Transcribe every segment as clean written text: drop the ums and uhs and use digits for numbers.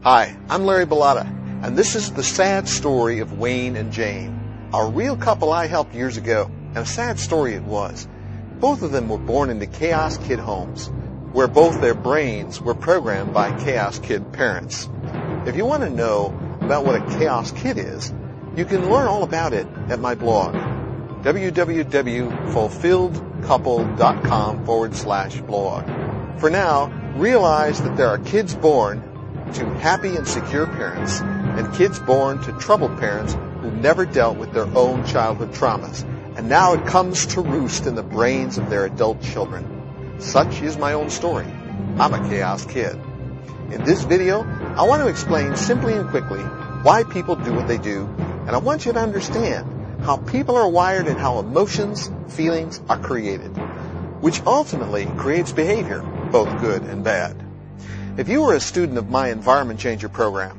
Hi, I'm Larry Bellotta, and this is the sad story of Wayne and Jane, a real couple I helped years ago, and a sad story it was. Both of them were born into Chaos Kid homes, where both their brains were programmed by Chaos Kid parents. If you want to know about what a Chaos Kid is, you can learn all about it at my blog, www.fulfilledcouple.com/blog. For now, realize that there are kids born to happy and secure parents and kids born to troubled parents who never dealt with their own childhood traumas. And now it comes to roost in the brains of their adult children. Such is my own story. I'm a Chaos Kid. In this video, I want to explain simply and quickly why people do what they do, and I want you to understand how people are wired and how emotions, feelings are created, which ultimately creates behavior, both good and bad. If you were a student of my Environment Changer program,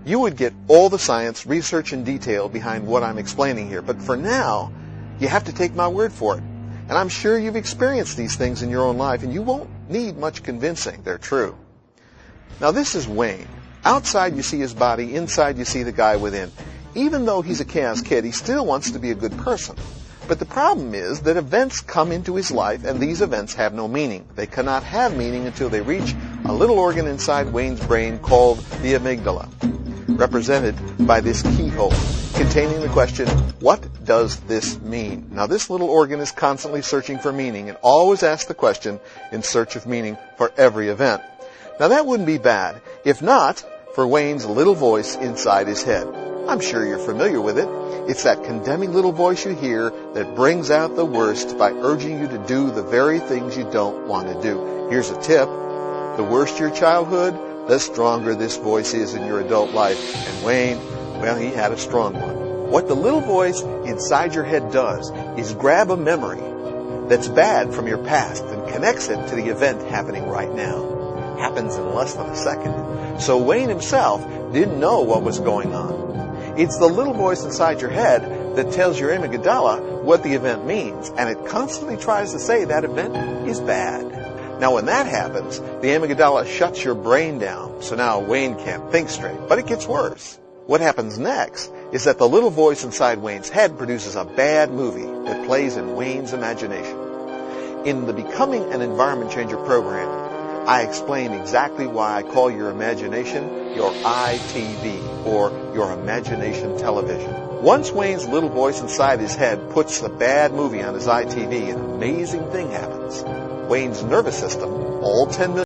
you would get all the science, research, and detail behind what I'm explaining here. But for now, you have to take my word for it. And I'm sure you've experienced these things in your own life, and you won't need much convincing. They're true. Now, this is Wayne. Outside, you see his body. Inside, you see the guy within. Even though he's a Chaos Kid, he still wants to be a good person. But the problem is that events come into his life, and these events have no meaning. They cannot have meaning until they reach a little organ inside Wayne's brain called the amygdala, represented by this keyhole containing the question, what does this mean? Now, this little organ is constantly searching for meaning and always asks the question in search of meaning for every event. Now, that wouldn't be bad, if not for Wayne's little voice inside his head. I'm sure you're familiar with it. It's that condemning little voice you hear that brings out the worst by urging you to do the very things you don't want to do. Here's a tip. The worse your childhood, the stronger this voice is in your adult life. And Wayne, well, he had a strong one. What the little voice inside your head does is grab a memory that's bad from your past and connects it to the event happening right now. Happens in less than a second. So Wayne himself didn't know what was going on. It's the little voice inside your head that tells your amygdala what the event means, and it constantly tries to say that event is bad. Now, when that happens, the amygdala shuts your brain down, so now Wayne can't think straight. But it gets worse. What happens next is that the little voice inside Wayne's head produces a bad movie that plays in Wayne's imagination. In the Becoming an Environment Changer program, I explain exactly why I call your imagination your ITV, or your imagination television. Once Wayne's little voice inside his head puts the bad movie on his ITV, an amazing thing happens. Wayne's nervous system, all 10 million